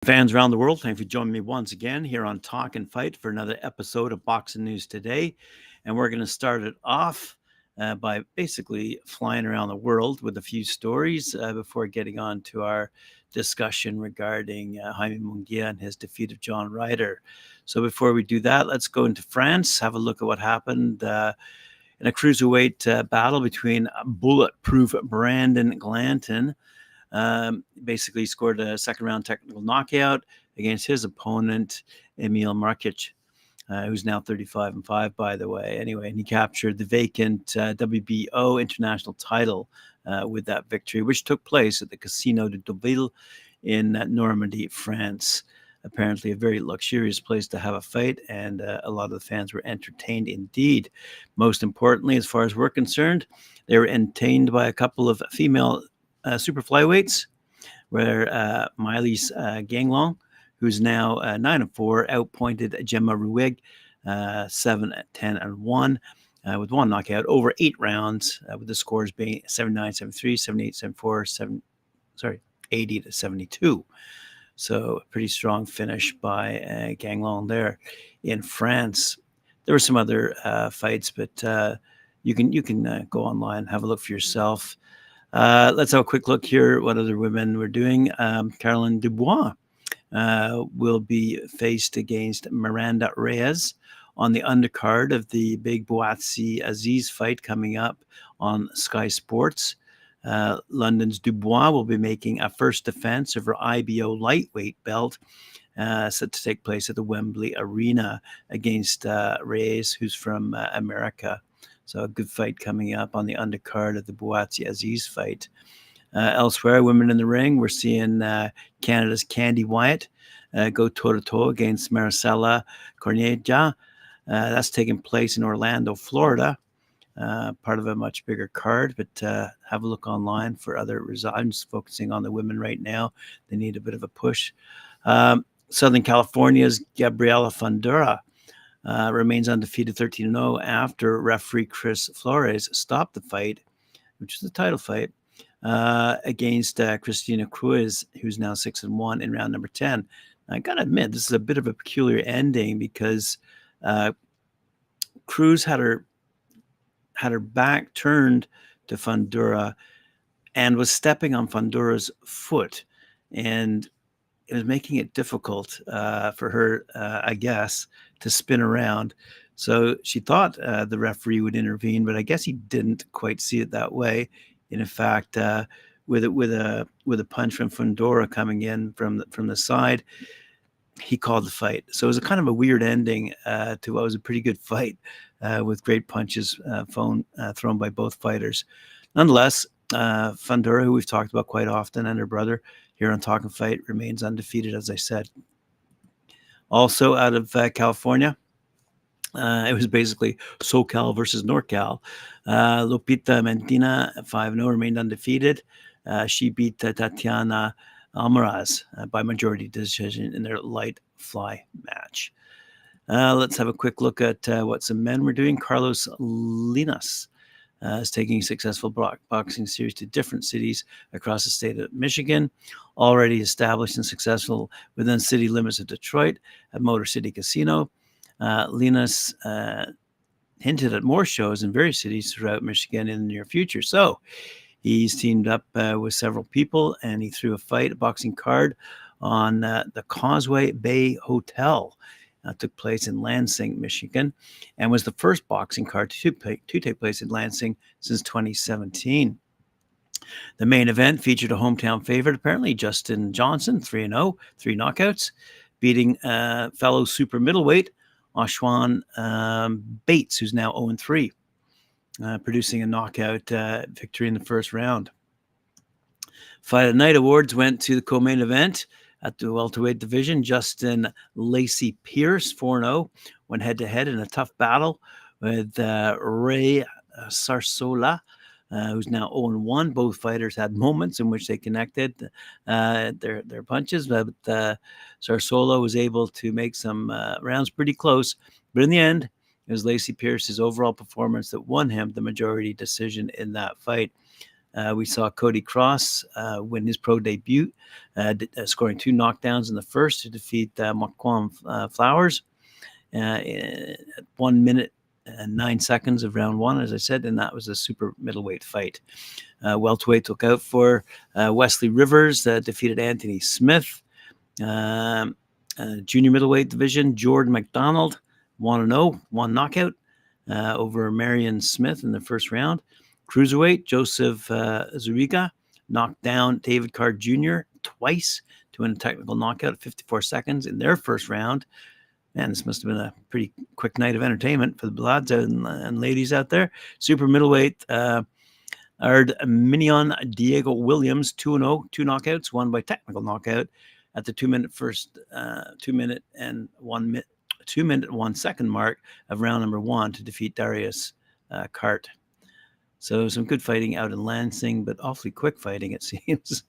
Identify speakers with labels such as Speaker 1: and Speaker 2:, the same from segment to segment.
Speaker 1: Fans around the world, thank you for joining me once again here on Talkin Fight for another episode of Boxing News Today. And we're going to start it off by basically flying around the world with a few stories before getting on to our discussion regarding Jaime Munguia and his defeat of John Ryder. So before we do that, let's go into France, have a look at what happened in a cruiserweight battle between bulletproof Brandon Glanton. Basically scored a second round technical knockout against his opponent, Emil Markic, who's now 35-5, by the way. Anyway, and he captured the vacant WBO international title with that victory, which took place at the Casino de Deauville in Normandy, France. Apparently a very luxurious place to have a fight, and a lot of the fans were entertained indeed. Most importantly, as far as we're concerned, they were entertained by a couple of female super flyweights, where Mailys Gangloff, who's now 9-4, outpointed Gemma Ruegg 7-10-1 with one knockout over 8 rounds, with the scores being 79-73, 78-74, 80-72. So a pretty strong finish by Gangloff there. In France, there were some other fights, but you can go online and have a look for yourself. Let's have a quick look here what other women were doing. Caroline Dubois will be faced against Miranda Reyes on the undercard of the big Buatsi Azeez fight coming up on Sky Sports. London's Dubois will be making a first defense of her IBO lightweight belt, set to take place at the Wembley Arena against Reyes, who's from America. So a good fight coming up on the undercard of the Buatsi Azeez fight. Elsewhere, women in the ring, we're seeing Canada's Kandi Wyatt go toe-to-toe against Maricela Cornejo. That's taking place in Orlando, Florida. Part of a much bigger card, but have a look online for other results. I'm just focusing on the women right now. They need a bit of a push. Southern California's Gabriela Fundura remains undefeated 13-0 after referee Chris Flores stopped the fight, which was a title fight, against Cristina Cruz, who's now 6-1 in round number 10. I got to admit, this is a bit of a peculiar ending because Cruz had her back turned to Fundura and was stepping on Fundura's foot, and it was making it difficult for her, I guess, to spin around. So she thought the referee would intervene, but I guess he didn't quite see it that way. And in fact, with a punch from Fundura coming in from the side, he called the fight. So it was a kind of a weird ending to what was a pretty good fight with great punches thrown by both fighters. Nonetheless, Fundura, who we've talked about quite often, and her brother here on Talkin Fight, remains undefeated, as I said. Also out of California, it was basically SoCal versus NorCal. Lupita Mentina, 5-0, remained undefeated. She beat Tatiana Almaraz by majority decision in their light fly match. Let's have a quick look at what some men were doing. Carlos Linas is taking a successful boxing series to different cities across the state of Michigan. Already established and successful within city limits of Detroit at Motor City Casino, Linas hinted at more shows in various cities throughout Michigan in the near future. So he's teamed up with several people, and he threw a boxing card on the Causeway Bay Hotel. Took place in Lansing, Michigan, and was the first boxing card to take place in Lansing since 2017. The main event featured a hometown favorite, apparently Justin Johnson, 3-0, 3 knockouts, beating fellow super middleweight Ashwan Bates, who's now 0-3, producing a knockout victory in the first round. Fight of the Night awards went to the co-main event. At the welterweight division, Justin Lacey Pierce, 4-0, went head-to-head in a tough battle with Ray Sarsola, who's now 0-1. Both fighters had moments in which they connected their punches, but Sarsola was able to make some rounds pretty close. But in the end, it was Lacey Pierce's overall performance that won him the majority decision in that fight. We saw Cody Cross win his pro debut, scoring 2 knockdowns in the first to defeat Marquand Flowers at 1 minute and 9 seconds of round 1, as I said, and that was a super middleweight fight. Welterweight took out for Wesley Rivers, defeated Anthony Smith. Junior middleweight division, Jordan McDonald, 1-0, 1 knockout over Marion Smith in the first round. Cruiserweight, Joseph Zuriga knocked down David Carr Jr. twice to win a technical knockout at 54 seconds in their first round. Man, this must have been a pretty quick night of entertainment for the lads and ladies out there. Super middleweight, Minion Diego Williams, 2-0, 2 knockouts, won by technical knockout at the 2 minute and 1 second mark of round number 1 to defeat Darius Cart. So some good fighting out in Lansing, but awfully quick fighting, it seems.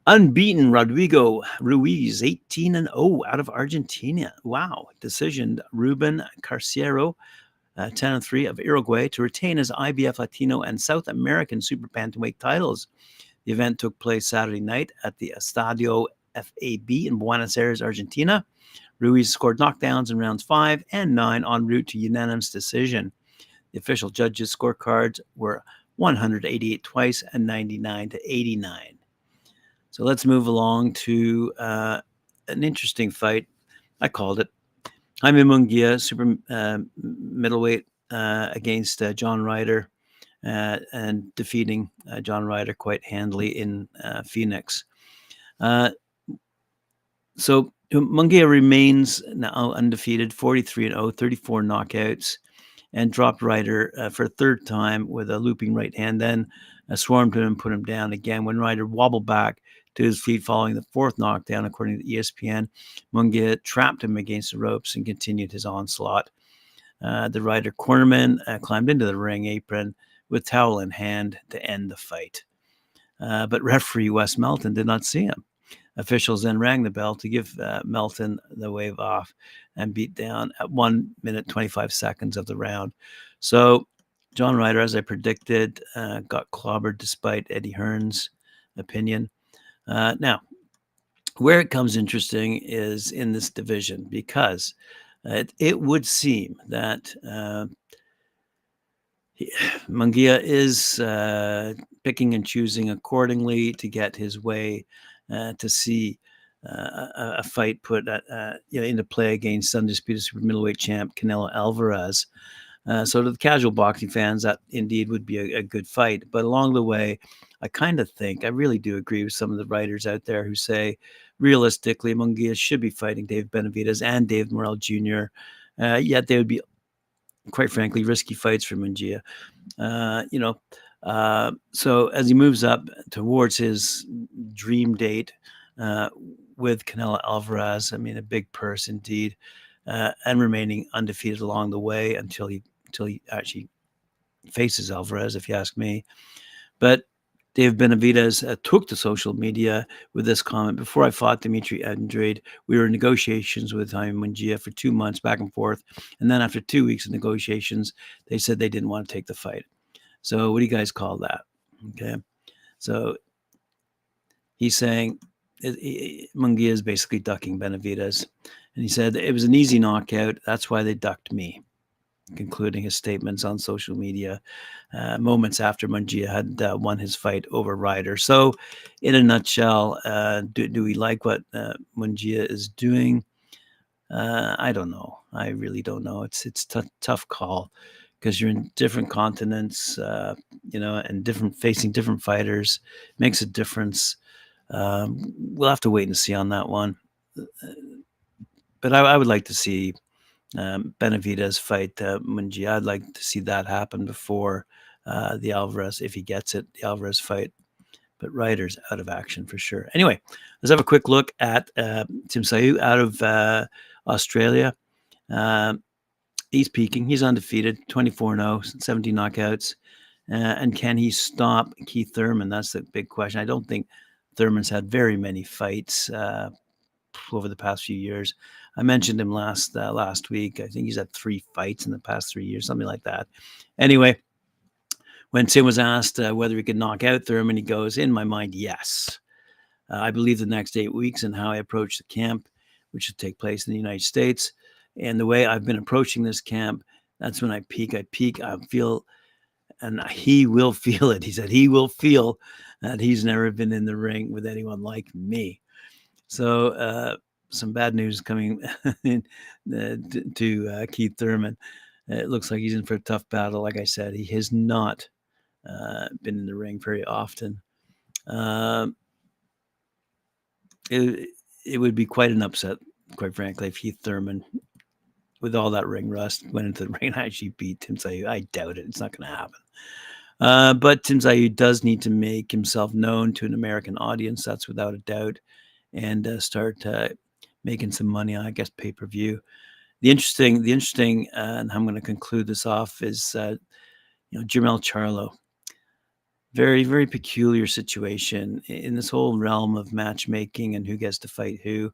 Speaker 1: Unbeaten Rodrigo Ruiz, 18-0 out of Argentina. Wow. Decisioned Ruben Carciero, 10-3 of Uruguay, to retain his IBF Latino and South American super bantamweight titles. The event took place Saturday night at the Estadio FAB in Buenos Aires, Argentina. Ruiz scored knockdowns in rounds 5 and 9 en route to unanimous decision. The official judges' scorecards were 188 twice and 99-89. So let's move along to an interesting fight. I called it. Jaime Munguia, super middleweight against John Ryder, and defeating John Ryder quite handily in Phoenix. So Munguia remains now undefeated, 43-0, 34 knockouts, and dropped Ryder for a third time with a looping right hand, then swarmed him and put him down again. When Ryder wobbled back to his feet following the 4th knockdown, according to ESPN, Munguia trapped him against the ropes and continued his onslaught. The Ryder cornerman climbed into the ring apron with towel in hand to end the fight. But referee Wes Melton did not see him. Officials then rang the bell to give Melton the wave off and beat down at 1 minute 25 seconds of the round. So John Ryder, as I predicted, got clobbered despite Eddie Hearn's opinion. Now, where it comes interesting is in this division, because it would seem that Munguia is picking and choosing accordingly to get his way, to see a fight put into play against undisputed super middleweight champ Canelo Alvarez. So to the casual boxing fans, that indeed would be a good fight. But along the way, I kind of think, I really do agree with some of the writers out there who say, realistically, Munguia should be fighting Dave Benavidez and Dave Morrell Jr., yet they would be, quite frankly, risky fights for Munguia. So as he moves up towards his dream date with Canelo Alvarez, I mean, a big purse indeed, and remaining undefeated along the way until he actually faces Alvarez, if you ask me. But Dave Benavidez took to social media with this comment: "Before I fought Dimitri Andrade, we were in negotiations with Jaime Munguia for 2 months back and forth. And then after 2 weeks of negotiations, they said they didn't want to take the fight." So what do you guys call that? Okay. So he's saying Munguia is basically ducking Benavidez. And he said it was an easy knockout. That's why they ducked me, concluding his statements on social media moments after Munguia had won his fight over Ryder. So in a nutshell, do we like what Munguia is doing? I don't know. I really don't know. It's tough call, because you're in different continents, and facing different fighters makes a difference. We'll have to wait and see on that one. But I would like to see Benavidez fight Munguia. I'd like to see that happen before the Alvarez, if he gets it, the Alvarez fight. But Ryder's out of action for sure. Anyway, let's have a quick look at Tim Sayu out of Australia. He's peaking. He's undefeated, 24-0, 17 knockouts. And can he stop Keith Thurman? That's the big question. I don't think Thurman's had very many fights over the past few years. I mentioned him last week. I think he's had 3 fights in the past 3 years, something like that. Anyway, When Tim was asked whether he could knock out Thurman, he goes, "In my mind, yes. I believe the next 8 weeks and how I approach the camp, which will take place in the United States, and the way I've been approaching this camp, that's when I peak. I feel, and he will feel it." He said he will feel that he's never been in the ring with anyone like me. So some bad news coming in, to Keith Thurman. It looks like he's in for a tough battle. Like I said, he has not been in the ring very often. It would be quite an upset, quite frankly, if Keith Thurman, with all that ring rust, went into the ring and actually beat Tim Tszyu. I doubt it. It's not going to happen. But Tim Tszyu does need to make himself known to an American audience. That's without a doubt. And start making some money on, I guess, pay-per-view. The interesting, and I'm going to conclude this off, is Jermell Charlo. Very, very peculiar situation in this whole realm of matchmaking and who gets to fight who.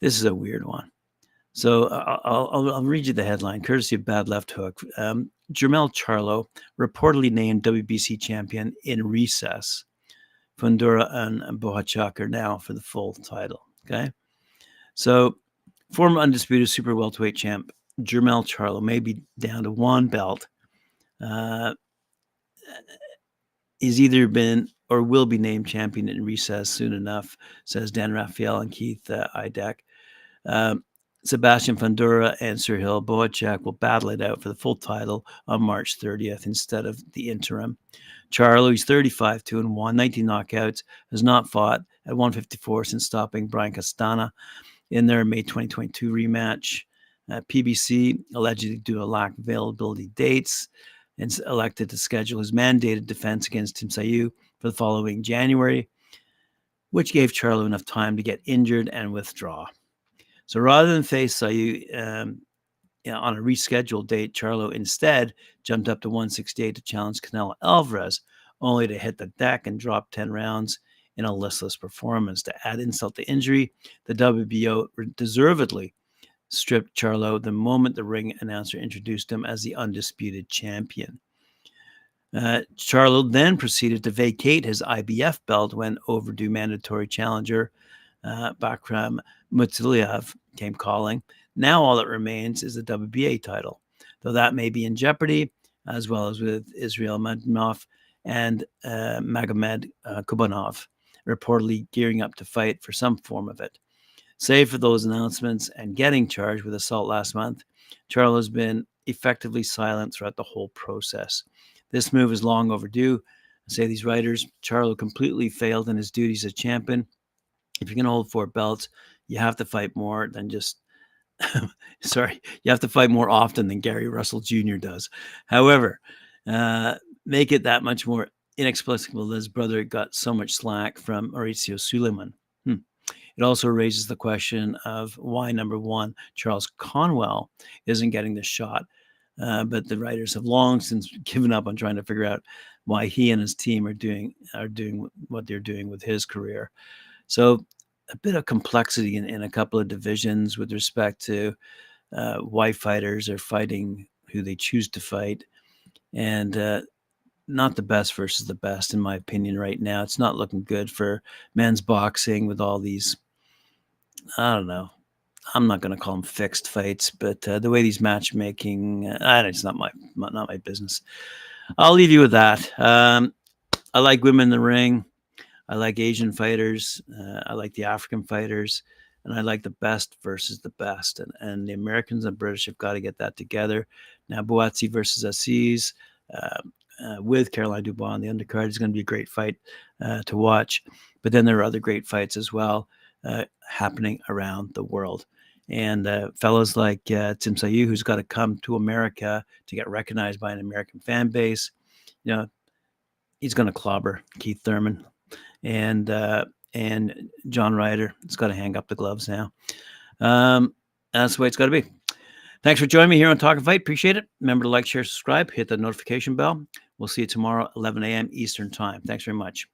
Speaker 1: This is a weird one. So I'll read you the headline, courtesy of Bad Left Hook. Jermell Charlo, reportedly named WBC champion in recess. Fundura and Bohachuk are now for the full title. Okay. So former undisputed super welterweight champ Jermell Charlo may be down to one belt. He's either been or will be named champion in recess soon enough, says Dan Raphael and Keith Idek. Sebastian Fundura and Serhil Bohachuk will battle it out for the full title on March 30th instead of the interim. Charlo, he's 35, 2-1, 19 knockouts, has not fought at 154 since stopping Brian Castana in their May 2022 rematch. PBC allegedly due to lack of availability dates and elected to schedule his mandated defense against Tim Tszyu for the following January, which gave Charlo enough time to get injured and withdraw. So rather than face Tszyu on a rescheduled date, Charlo instead jumped up to 168 to challenge Canelo Alvarez, only to hit the deck and drop 10 rounds in a listless performance. To add insult to injury, the WBO deservedly stripped Charlo the moment the ring announcer introduced him as the undisputed champion. Charlo then proceeded to vacate his IBF belt when overdue mandatory challenger Bakram Mutiliev came calling. Now all that remains is the WBA title, though that may be in jeopardy, as well as with Israel Madinov and Magomed Kubanov reportedly gearing up to fight for some form of it. Save for those announcements and getting charged with assault last month, Charlo has been effectively silent throughout the whole process. This move is long overdue. Say these writers, Charlo completely failed in his duties as champion. If you're going to hold 4 belts, you have to fight more than just you have to fight more often than Gary Russell Jr. does. However, make it that much more inexplicable that his brother got so much slack from Mauricio Suleiman. It also raises the question of why, number one, Charles Conwell isn't getting the shot. But the writers have long since given up on trying to figure out why he and his team are doing what they're doing with his career. So a bit of complexity in a couple of divisions with respect to why fighters are fighting who they choose to fight, and not the best versus the best, in my opinion, right now. It's not looking good for men's boxing with all these, I don't know, I'm not going to call them fixed fights, but the way these matchmaking, it's not my business. I'll leave you with that. I like women in the ring. I like Asian fighters. I like the African fighters. And I like the best versus the best. And the Americans and British have got to get that together. Now, Buatsi versus Azeez with Caroline Dubois on the undercard is going to be a great fight to watch. But then there are other great fights as well happening around the world. And fellas like Tim Tszyu, who's got to come to America to get recognized by an American fan base, he's going to clobber Keith Thurman. And John Ryder, it's got to hang up the gloves now. That's the way it's got to be. Thanks for joining me here on Talkin Fight. Appreciate it. Remember to like, share, subscribe, hit the notification bell. We'll see you tomorrow, 11 a.m. Eastern Time. Thanks very much.